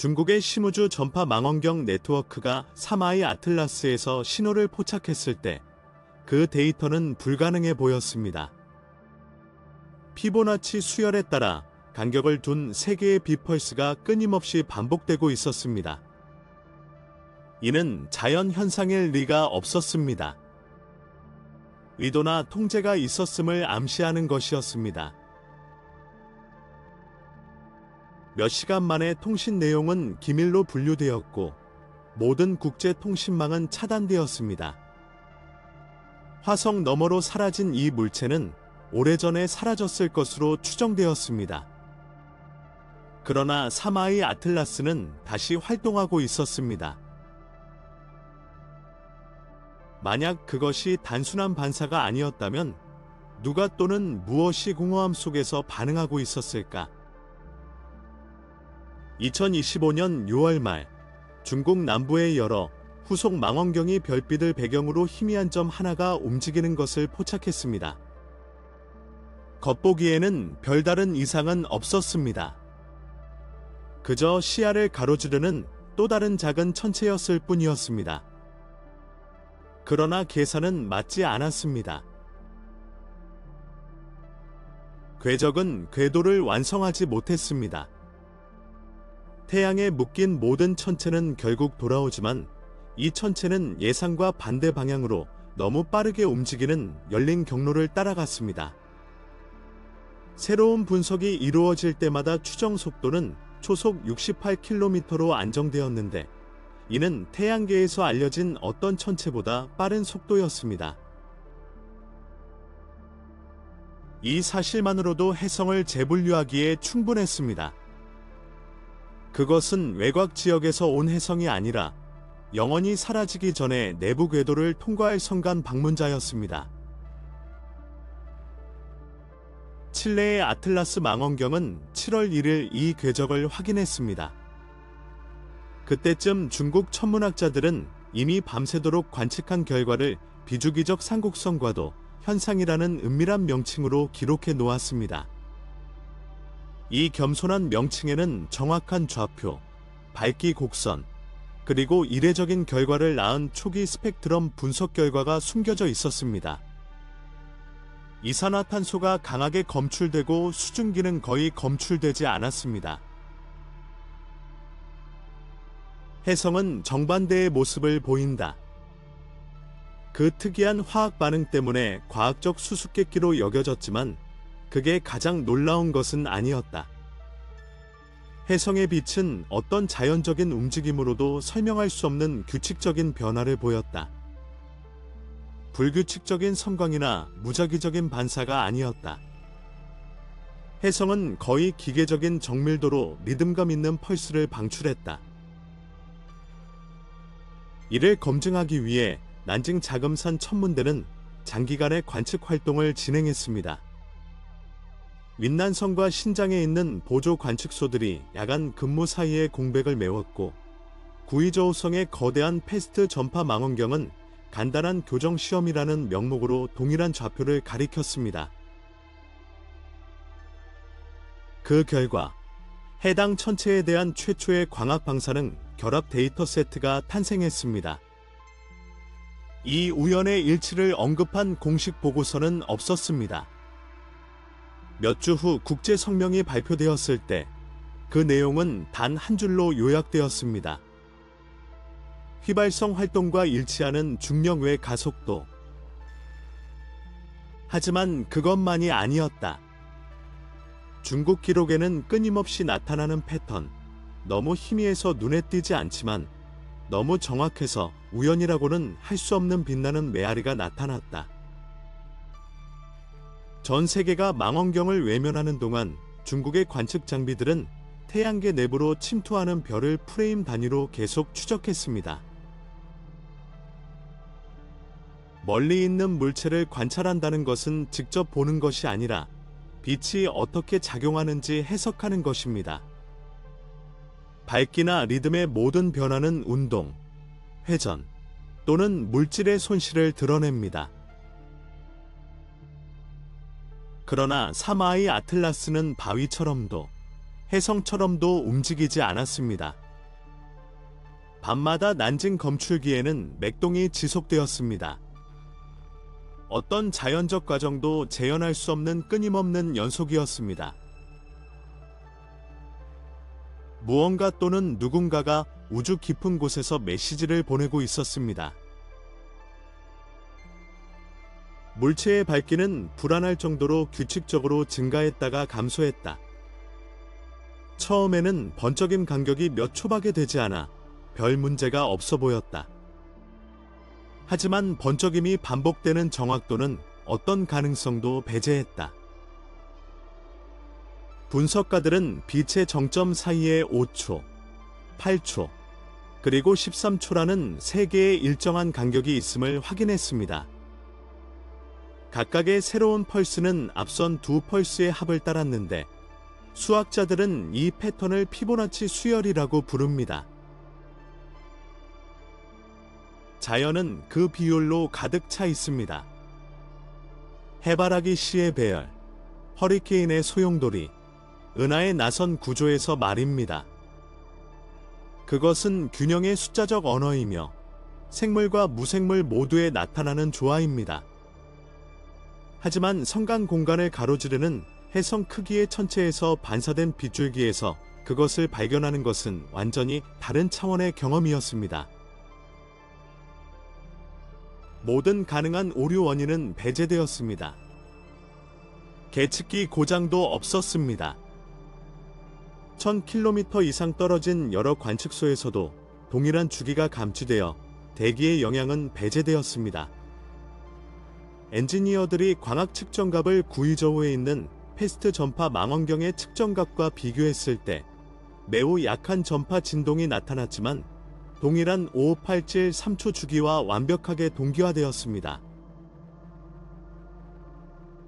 중국의 시무주 전파 망원경 네트워크가 3i 아틀라스에서 신호를 포착했을 때 그 데이터는 불가능해 보였습니다. 피보나치 수열에 따라 간격을 둔 3개의 비펄스가 끊임없이 반복되고 있었습니다. 이는 자연 현상일 리가 없었습니다. 의도나 통제가 있었음을 암시하는 것이었습니다. 몇 시간 만에 통신 내용은 기밀로 분류되었고 모든 국제 통신망은 차단되었습니다. 화성 너머로 사라진 이 물체는 오래전에 사라졌을 것으로 추정되었습니다. 그러나 3i 아틀라스는 다시 활동하고 있었습니다. 만약 그것이 단순한 반사가 아니었다면 누가 또는 무엇이 공허함 속에서 반응하고 있었을까? 2025년 6월 말 중국 남부의 여러 후속 망원경이 별빛을 배경으로 희미한 점 하나가 움직이는 것을 포착했습니다. 겉보기에는 별다른 이상은 없었습니다. 그저 시야를 가로지르는 또 다른 작은 천체였을 뿐이었습니다. 그러나 계산은 맞지 않았습니다. 궤적은 궤도를 완성하지 못했습니다. 태양에 묶인 모든 천체는 결국 돌아오지만 이 천체는 예상과 반대 방향으로 너무 빠르게 움직이는 열린 경로를 따라갔습니다. 새로운 분석이 이루어질 때마다 추정 속도는 초속 68km로 안정되었는데 이는 태양계에서 알려진 어떤 천체보다 빠른 속도였습니다. 이 사실만으로도 해성을 재분류하기에 충분했습니다. 그것은 외곽 지역에서 온 해성이 아니라 영원히 사라지기 전에 내부 궤도를 통과할 성간 방문자였습니다. 칠레의 아틀라스 망원경은 7월 1일 이 궤적을 확인했습니다. 그때쯤 중국 천문학자들은 이미 밤새도록 관측한 결과를 비주기적 삼국성과도 현상이라는 은밀한 명칭으로 기록해 놓았습니다. 이 겸손한 명칭에는 정확한 좌표, 밝기 곡선, 그리고 이례적인 결과를 낳은 초기 스펙트럼 분석 결과가 숨겨져 있었습니다. 이산화탄소가 강하게 검출되고 수증기는 거의 검출되지 않았습니다. 해성은 정반대의 모습을 보인다. 그 특이한 화학 반응 때문에 과학적 수수께끼로 여겨졌지만 그게 가장 놀라운 것은 아니었다. 해성의 빛은 어떤 자연적인 움직임으로도 설명할 수 없는 규칙적인 변화를 보였다. 불규칙적인 성광이나 무작위적인 반사가 아니었다. 해성은 거의 기계적인 정밀도로 리듬감 있는 펄스를 방출했다. 이를 검증하기 위해 난징 자금산 천문대는 장기간의 관측 활동을 진행했습니다. 윈난성과 신장에 있는 보조 관측소들이 야간 근무 사이에 공백을 메웠고 구이저우성의 거대한 패스트 전파 망원경은 간단한 교정 시험이라는 명목으로 동일한 좌표를 가리켰습니다. 그 결과 해당 천체에 대한 최초의 광학 방사능 결합 데이터 세트가 탄생했습니다. 이 우연의 일치를 언급한 공식 보고서는 없었습니다. 몇 주 후 국제 성명이 발표되었을 때 그 내용은 단 한 줄로 요약되었습니다. 휘발성 활동과 일치하는 중력 외 가속도. 하지만 그것만이 아니었다. 중국 기록에는 끊임없이 나타나는 패턴, 너무 희미해서 눈에 띄지 않지만 너무 정확해서 우연이라고는 할 수 없는 빛나는 메아리가 나타났다. 전 세계가 망원경을 외면하는 동안 중국의 관측 장비들은 태양계 내부로 침투하는 별을 프레임 단위로 계속 추적했습니다. 멀리 있는 물체를 관찰한다는 것은 직접 보는 것이 아니라 빛이 어떻게 작용하는지 해석하는 것입니다. 밝기나 리듬의 모든 변화는 운동, 회전 또는 물질의 손실을 드러냅니다. 그러나 3i 아틀라스는 바위처럼도 해성처럼도 움직이지 않았습니다. 밤마다 난징 검출기에는 맥동이 지속되었습니다. 어떤 자연적 과정도 재현할 수 없는 끊임없는 연속이었습니다. 무언가 또는 누군가가 우주 깊은 곳에서 메시지를 보내고 있었습니다. 물체의 밝기는 불안할 정도로 규칙적으로 증가했다가 감소했다. 처음에는 번쩍임 간격이 몇 초밖에 되지 않아 별 문제가 없어 보였다. 하지만 번쩍임이 반복되는 정확도는 어떤 가능성도 배제했다. 분석가들은 빛의 정점 사이에 5초, 8초, 그리고 13초라는 세 개의 일정한 간격이 있음을 확인했습니다. 각각의 새로운 펄스는 앞선 두 펄스의 합을 따랐는데 수학자들은 이 패턴을 피보나치 수열이라고 부릅니다. 자연은 그 비율로 가득 차 있습니다. 해바라기 씨의 배열, 허리케인의 소용돌이, 은하의 나선 구조에서 말입니다. 그것은 균형의 숫자적 언어이며 생물과 무생물 모두에 나타나는 조화입니다. 하지만 성간 공간을 가로지르는 해성 크기의 천체에서 반사된 빗줄기에서 그것을 발견하는 것은 완전히 다른 차원의 경험이었습니다. 모든 가능한 오류 원인은 배제되었습니다. 계측기 고장도 없었습니다. 1000km 이상 떨어진 여러 관측소에서도 동일한 주기가 감지되어 대기의 영향은 배제되었습니다. 엔지니어들이 광학 측정갑을 구의저우에 있는 패스트 전파 망원경의 측정갑과 비교했을 때 매우 약한 전파 진동이 나타났지만 동일한 5587 3초 주기와 완벽하게 동기화되었습니다.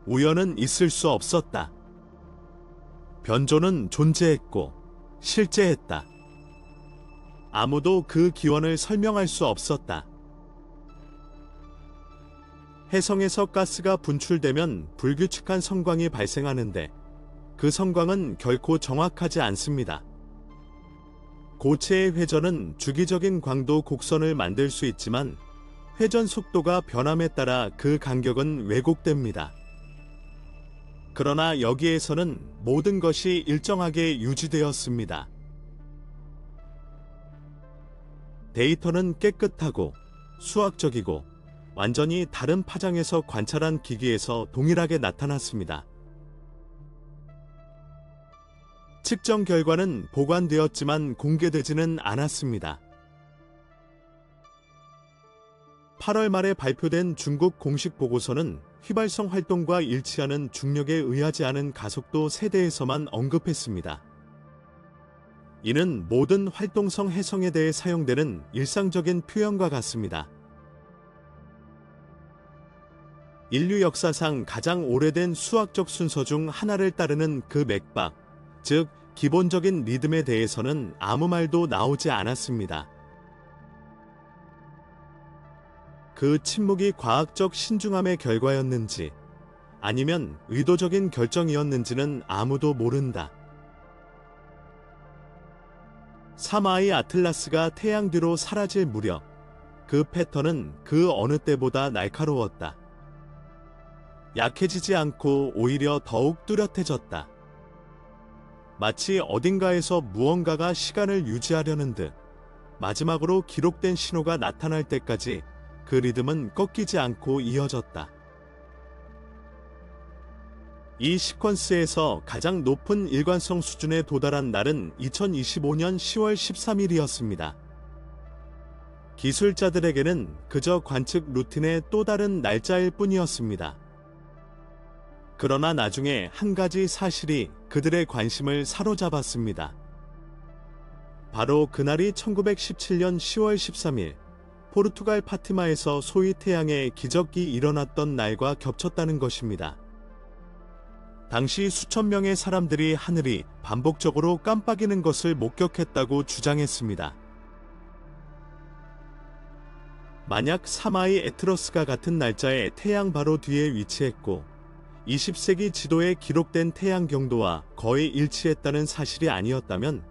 우연은 있을 수 없었다. 변조는 존재했고 실제했다. 아무도 그 기원을 설명할 수 없었다. 해성에서 가스가 분출되면 불규칙한 성광이 발생하는데 그 성광은 결코 정확하지 않습니다. 고체의 회전은 주기적인 광도 곡선을 만들 수 있지만 회전 속도가 변함에 따라 그 간격은 왜곡됩니다. 그러나 여기에서는 모든 것이 일정하게 유지되었습니다. 데이터는 깨끗하고 수학적이고 완전히 다른 파장에서 관찰한 기기에서 동일하게 나타났습니다. 측정 결과는 보관되었지만 공개되지는 않았습니다. 8월 말에 발표된 중국 공식 보고서는 휘발성 활동과 일치하는 중력에 의하지 않은 가속도 세대에서만 언급했습니다. 이는 모든 활동성 해성에 대해 사용되는 일상적인 표현과 같습니다. 인류 역사상 가장 오래된 수학적 순서 중 하나를 따르는 그 맥박, 즉 기본적인 리듬에 대해서는 아무 말도 나오지 않았습니다. 그 침묵이 과학적 신중함의 결과였는지 아니면 의도적인 결정이었는지는 아무도 모른다. 사마이 아틀라스가 태양 뒤로 사라질 무렵 그 패턴은 그 어느 때보다 날카로웠다. 약해지지 않고 오히려 더욱 뚜렷해졌다. 마치 어딘가에서 무언가가 시간을 유지하려는 듯 마지막으로 기록된 신호가 나타날 때까지 그 리듬은 꺾이지 않고 이어졌다. 이 시퀀스에서 가장 높은 일관성 수준에 도달한 날은 2025년 10월 13일이었습니다. 기술자들에게는 그저 관측 루틴의 또 다른 날짜일 뿐이었습니다. 그러나 나중에 한 가지 사실이 그들의 관심을 사로잡았습니다. 바로 그날이 1917년 10월 13일 포르투갈 파티마에서 소위 태양의 기적이 일어났던 날과 겹쳤다는 것입니다. 당시 수천 명의 사람들이 하늘이 반복적으로 깜빡이는 것을 목격했다고 주장했습니다. 만약 사마이 에트러스가 같은 날짜에 태양 바로 뒤에 위치했고 20세기 지도에 기록된 태양 경도와 거의 일치했다는 사실이 아니었다면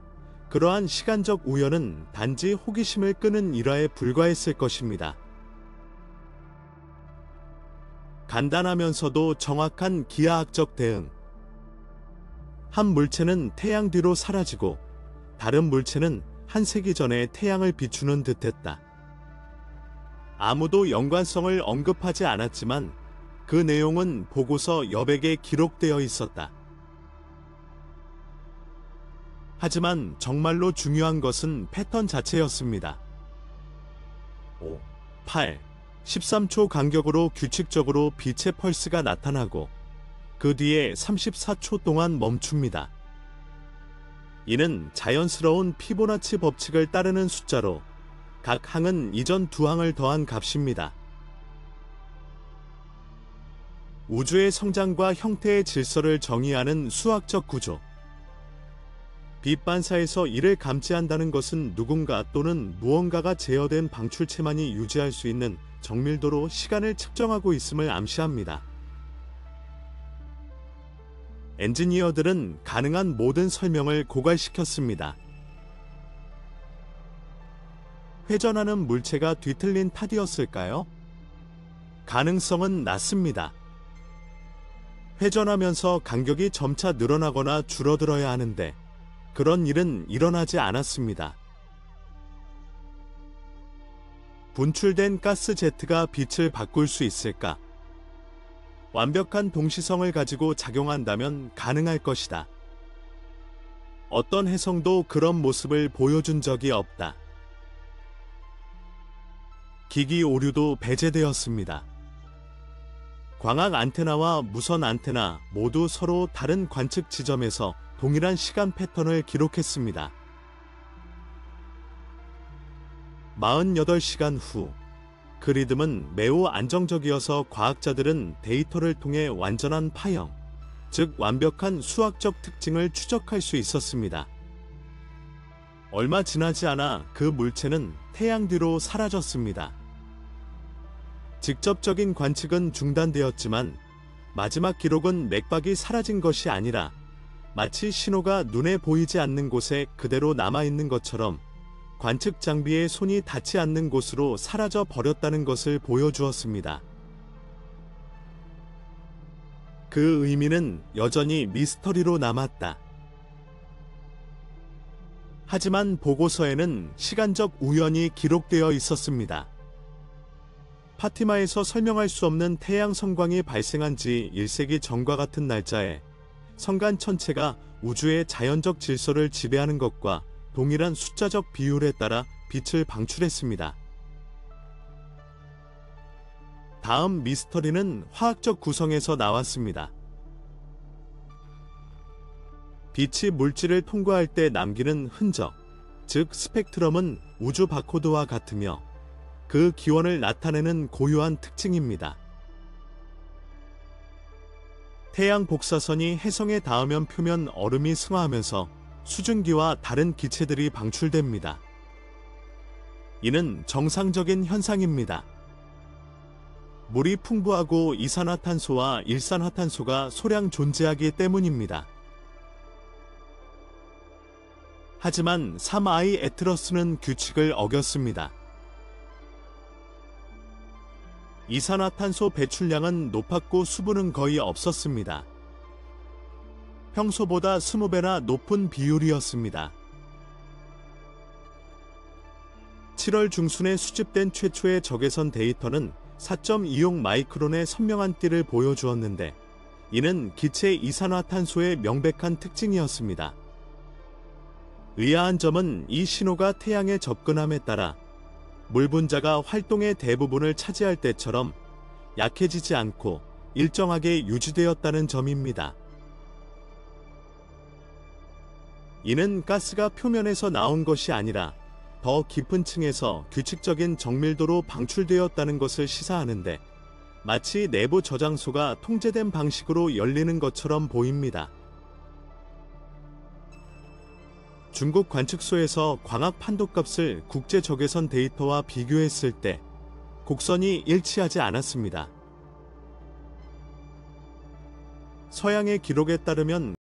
그러한 시간적 우연은 단지 호기심을 끄는 일화에 불과했을 것입니다. 간단하면서도 정확한 기하학적 대응. 한 물체는 태양 뒤로 사라지고 다른 물체는 한 세기 전에 태양을 비추는 듯했다. 아무도 연관성을 언급하지 않았지만 그 내용은 보고서 여백에 기록되어 있었다. 하지만 정말로 중요한 것은 패턴 자체였습니다. 5, 8, 13초 간격으로 규칙적으로 빛의 펄스가 나타나고 그 뒤에 34초 동안 멈춥니다. 이는 자연스러운 피보나치 법칙을 따르는 숫자로 각 항은 이전 두 항을 더한 값입니다. 우주의 성장과 형태의 질서를 정의하는 수학적 구조. 빛 반사에서 이를 감지한다는 것은 누군가 또는 무언가가 제어된 방출체만이 유지할 수 있는 정밀도로 시간을 측정하고 있음을 암시합니다. 엔지니어들은 가능한 모든 설명을 고갈시켰습니다. 회전하는 물체가 뒤틀린 탓이었을까요? 가능성은 낮습니다. 회전하면서 간격이 점차 늘어나거나 줄어들어야 하는데 그런 일은 일어나지 않았습니다. 분출된 가스 제트가 빛을 바꿀 수 있을까? 완벽한 동시성을 가지고 작용한다면 가능할 것이다. 어떤 혜성도 그런 모습을 보여준 적이 없다. 기기 오류도 배제되었습니다. 광학 안테나와 무선 안테나 모두 서로 다른 관측 지점에서 동일한 시간 패턴을 기록했습니다. 48시간 후, 그 리듬은 매우 안정적이어서 과학자들은 데이터를 통해 완전한 파형, 즉 완벽한 수학적 특징을 추적할 수 있었습니다. 얼마 지나지 않아 그 물체는 태양 뒤로 사라졌습니다. 직접적인 관측은 중단되었지만 마지막 기록은 맥박이 사라진 것이 아니라 마치 신호가 눈에 보이지 않는 곳에 그대로 남아있는 것처럼 관측 장비의 손이 닿지 않는 곳으로 사라져 버렸다는 것을 보여주었습니다. 그 의미는 여전히 미스터리로 남았다. 하지만 보고서에는 시간적 우연이 기록되어 있었습니다. 파티마에서 설명할 수 없는 태양 성광이 발생한 지 1세기 전과 같은 날짜에 성간 천체가 우주의 자연적 질서를 지배하는 것과 동일한 숫자적 비율에 따라 빛을 방출했습니다. 다음 미스터리는 화학적 구성에서 나왔습니다. 빛이 물질을 통과할 때 남기는 흔적, 즉 스펙트럼은 우주 바코드와 같으며 그 기원을 나타내는 고유한 특징입니다. 태양 복사선이 해성에 닿으면 표면 얼음이 승화하면서 수증기와 다른 기체들이 방출됩니다. 이는 정상적인 현상입니다. 물이 풍부하고 이산화탄소와 일산화탄소가 소량 존재하기 때문입니다. 하지만 3I 에트러스는 규칙을 어겼습니다. 이산화탄소 배출량은 높았고 수분은 거의 없었습니다. 평소보다 20배나 높은 비율이었습니다. 7월 중순에 수집된 최초의 적외선 데이터는 4.26 마이크론의 선명한 띠를 보여주었는데 이는 기체 이산화탄소의 명백한 특징이었습니다. 의아한 점은 이 신호가 태양에 접근함에 따라 물 분자가 활동의 대부분을 차지할 때처럼 약해지지 않고 일정하게 유지되었다는 점입니다. 이는 가스가 표면에서 나온 것이 아니라 더 깊은 층에서 규칙적인 정밀도로 방출되었다는 것을 시사하는데 마치 내부 저장소가 통제된 방식으로 열리는 것처럼 보입니다. 중국 관측소에서 광학 판도값을 국제 적외선 데이터와 비교했을 때 곡선이 일치하지 않았습니다. 서양의 기록에 따르면